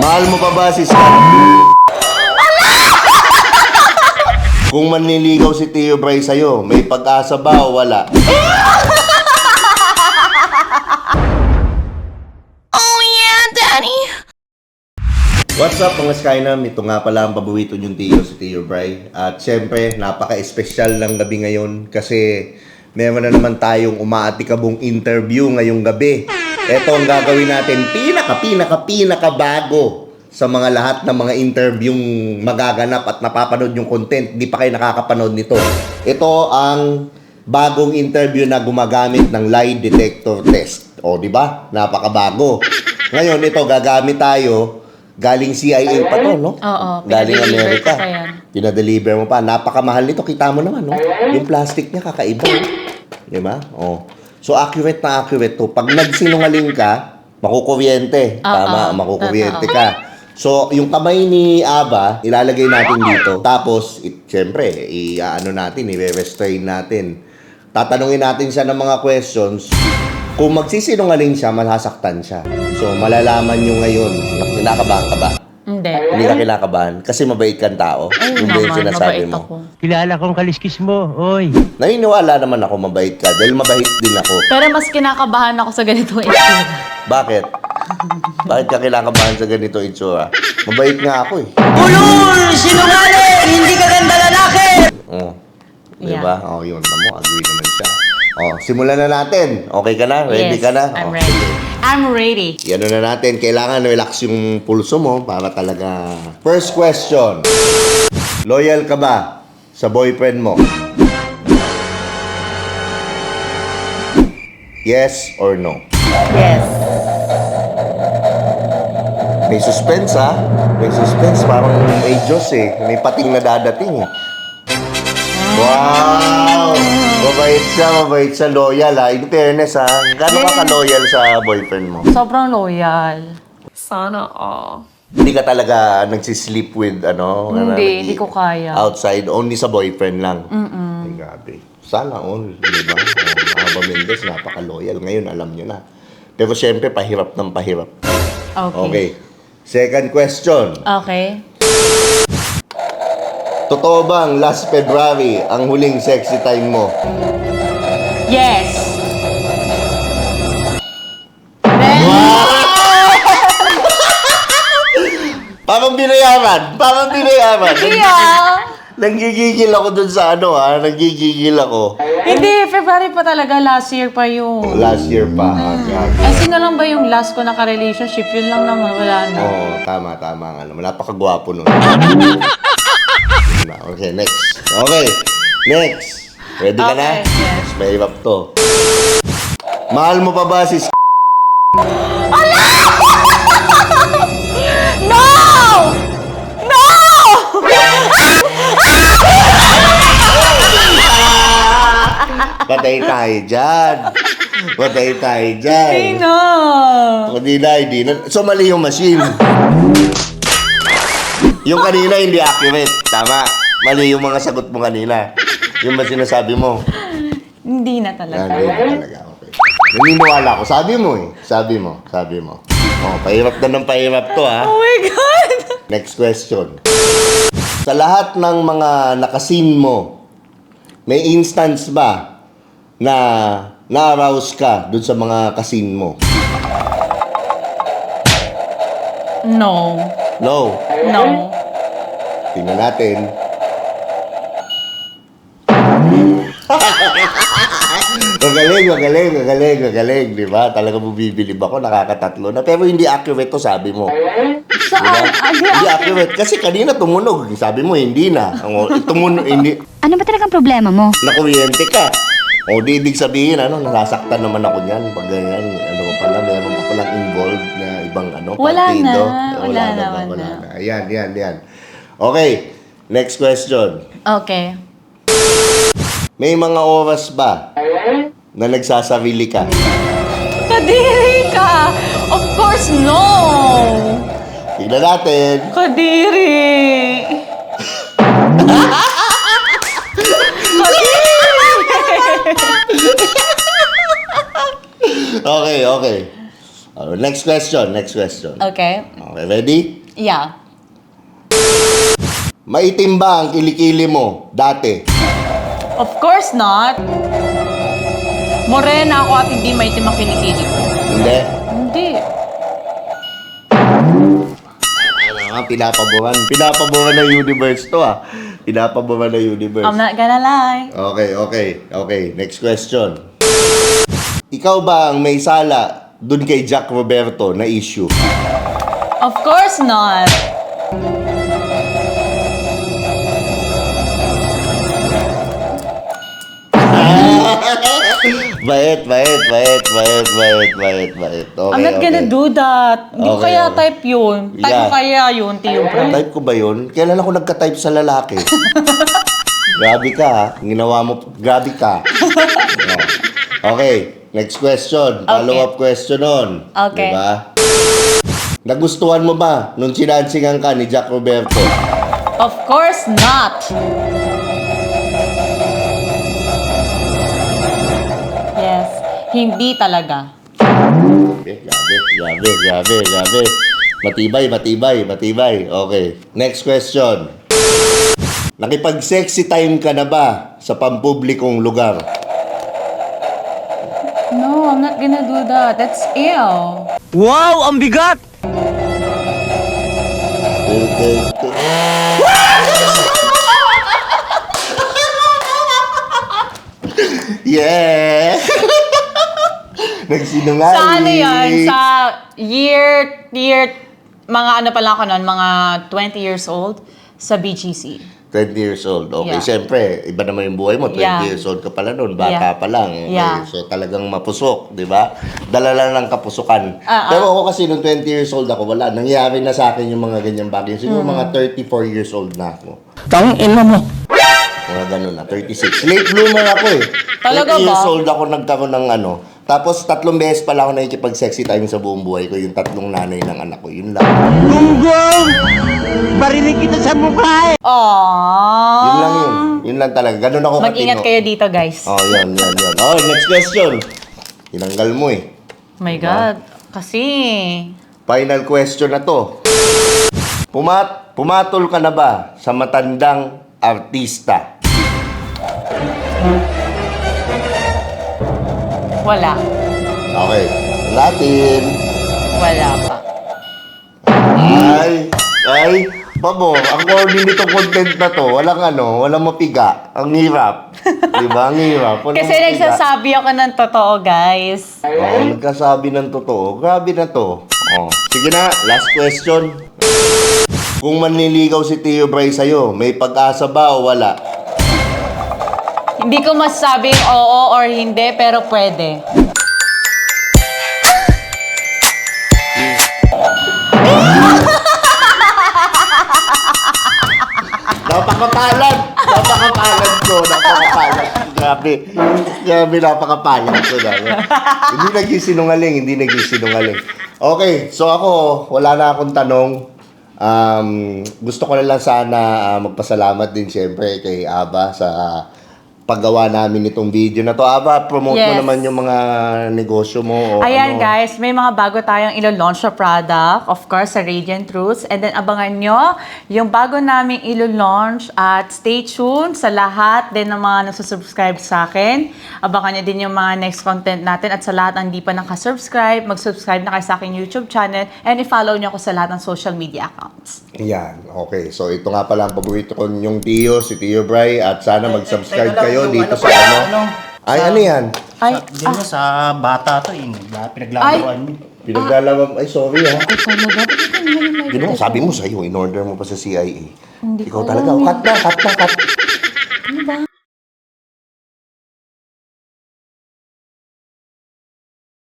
Mahal mo pa ba si Scott? Kung manliligaw si Tio Bray sa'yo, may pag-asa ba o wala? Oh yeah, Daddy! What's up mga Skynam? Ito nga pala ang paborito yung Tio, si Tio Bray. At syempre, napaka-espesyal ng gabi ngayon kasi meron na naman tayong umaatikabong interview ngayong gabi. Ito ang gagawin natin pinaka bago sa mga lahat ng mga interviewing magaganap at napapanood yung content. Di pa kayo nakakapanood nito. Ito ang bagong interview na gumagamit ng lie detector test. O, di ba? Napakabago. Ngayon, ito gagamit tayo. Galing CIA pa to, no? Oo, galing Amerika. pa yan. Pinadeliver mo pa. Napakamahal nito. Kita mo naman, no? Yung plastic niya kakaiba. Di ba? Oh. So, accurate na accurate to. Pag nagsinungaling ka, makukuryente. Tama, makukuryente ka. So, yung kamay ni Aba, ilalagay natin dito. Tapos, syempre, i-ano natin, i-restrain natin. Tatanungin natin siya ng mga questions. Kung magsisinungaling siya, masasaktan siya. So, malalaman nyo ngayon. Kinakabahan ka ba? Hindi. Hindi ka kinakabahan? Kasi mabait kang tao. Ay, Hindi yung naman, sinasabi mabait mo. ako. Kilala kong kaliskis mo, oy. Naniniwala naman ako mabait ka dahil mabait din ako. Pero mas kinakabahan ako sa ganitong itsura. Bakit? Bakit ka kinakabahan sa ganito itsura? Mabait nga ako eh. Ulul! Sinungaling! Hindi ka ganda lalaki! Oh. Yeah. Diba? Oh, yun. Tamo, agree naman siya. Oh, simulan na natin. Okay ka na? Ready Yes, ka na? I'm Oh, ready. sige. I'm ready. Yan na natin. Kailangan relax yung pulso mo para talaga... First question. Loyal ka ba sa boyfriend mo? Yes or no? Yes. May suspense ha? May suspense. Parang may Diyos eh. May pating na dadating eh. Wow! Mabait siya, loyal ha. In fairness ha. Gano'n ka ka-loyal sa boyfriend mo? Sobrang loyal. Sana all. Hindi ka talaga nagsisleep with Hindi ko kaya. Outside, only sa boyfriend lang. Ay, grabe. Sana all, di ba? Aba Mendez, napaka-loyal. Ngayon, alam nyo na. Pero syempre, pahirap ng pahirap. Okay. Second question. Okay. Totoo bang last February ang huling sexy time mo? Yes. Parang binayaran. Kaya, Nanggigigil ako dun sa nanggigigil ako. hindi, February pa talaga, last year pa yung... Last year pa. Grabe. Eh, sino lang ba yung last ko naka-relationship? Yun lang naman, wala na. Oo, tama nga naman. Napakagwapo nun. Okay, next. Okay, next. Ready ka na? Okay, yes. Mas mahirap to. Mahal mo pa ba si No! No! Patay tayo dyan. Hindi na. Hindi na. So, mali yung machine. Yung kanina, hindi accurate. Tama. Mali yung mga sagot mo kanina. Yung ba sinasabi mo? Hindi na talaga. Hindi na talaga. Okay. Naniniwala ko. Sabi mo. Oh, pahirap na ng pahirap to, ha? Oh my God! Next question. Sa lahat ng mga nakasin mo, may instance ba na na-arouse ka dun sa mga kasin mo? No. No. No. Tingnan natin. Magaling, di ba? Talaga bubibilib ako, nakakatatlo na. Pero hindi accurate to, sabi mo. Saan? Hindi accurate. Kasi kanina tumunog. Sabi mo, hindi na. Tumunog, hindi. Ano ba talagang problema mo? Nakuryente ka. O, di ibig sabihin, nasasaktan naman ako niyan. Pag ganyan, meron pa palang involved na ibang Wala partido. na. Wala na. Ayan. Okay, next question. Okay. May mga oras ba na nagsasarili ka? Kadiri ka! Of course, no! Tignan natin. Kadiri! Okay. Next question, next question. Okay. Okay, ready? Yeah. Maitim ba ang kilikili mo dati? Of course not. Morena ako at hindi maitim ang kilikili ko. Hindi. Hindi. Pinapaboran ng universe to ah. Pinapaboran ng universe. I'm not gonna lie. Okay. Next question. Ikaw ba ang may sala dun kay Jack Roberto na issue? Of course not. Bait. Okay, I'm not gonna do that. Hindi ko Okay, kaya okay. type yun. Type Yeah. ko kaya yun, Tio Bray. Type ko ba yun? Kailan ako nagka-type sa lalaki? Grabe ka ha. Ginawa mo, grabe ka. Okay, next question. Follow-up question on. Okay. Diba? Nagustuhan mo ba nung sinansingan ka ni Jack Roberto? Of course not. Yes. Hindi talaga. Grabe. Matibay. Okay. Next question. Nakipag-sexy time ka na ba sa pampublikong lugar? No, I'm not gonna do that. That's ill. Wow, ang bigat! Yeah! Nagsinungaling. Sa ano yan? Sa mga ano pa lang ako noon, mga 20 years old, sa BGC. 20 years old. Okay, Yeah. siyempre, iba naman yung buhay mo. 20 Yeah. years old ka pala noon. Bata Yeah. pa lang. Okay, Yeah. so talagang mapusok, di ba? Dala lang ng kapusukan. Pero ako kasi nung 20 years old ako, wala. Nangyari na sa akin yung mga ganyang bagay. Siguro mga 34 years old na ako. Tang ina mo. Mga ganun na, 36. Late bloomer ako eh. Talaga 30 years ba? old ako nagkaroon ng ano. Tapos 3 beses pala ako nakikipag-sexy time sa buong buhay ko. Yung 3 nanay ng anak ko. Yun lang. Gunggong! Barinig kita sa mukha eh! Aww. Yun lang yun. Yun lang talaga. Ganun ako Mag-ingat katino. kayo dito, guys. Oh, yun. Oh, next question. Tinanggal mo eh. My God. Kasi... Final question na to. Pumatol ka na ba sa matandang artista? Wala. Okay. Latin. Wala pa. Ay, babo, ang corny nitong content na to, walang mapiga. Ang hirap. Diba? Ang hirap. Walang Kasi mapiga. nagsasabi ako ng totoo, guys. Oo, nagkasabi ng totoo. Grabe na to. Oh. Sige na, last question. Kung manliligaw si Tio Bray sa'yo, may pag-asa ba o wala? Hindi ko masasabing oo or hindi, pero pwede. Napakapalan ko. Grabe, napakapalan ko. Hindi naging sinungaling. Okay, so ako, wala na akong tanong. Gusto ko na lang sana magpasalamat din siyempre kay Aba sa paggawa namin itong video na to. Aba, promote mo Yes. naman yung mga negosyo mo. O Ayan ano. guys, may mga bago tayong ilo-launch na product, of course, sa Radiant Roots. And then abangan nyo yung bago naming ilo-launch at stay tuned sa lahat din ng mga nagsusubscribe sa akin. Abangan nyo din yung mga next content natin at sa lahat ng hindi pa nakasubscribe, mag-subscribe na kayo sa aking YouTube channel and i-follow nyo ako sa lahat ng social media accounts. Yan, okay. So ito nga pala ang paborito ko yung Tio, si Tio Bray. At sana mag-subscribe kayo dito sa ano. Ay, ano yan? Ay, Di mo sa bata to, pinaglalaroan mo. Pinaglalaban. Ay, sorry ha. talaga? Sabi mo sa'yo, in order mo pa sa CIA. Hindi Ikaw ko talaga. alam Cut na.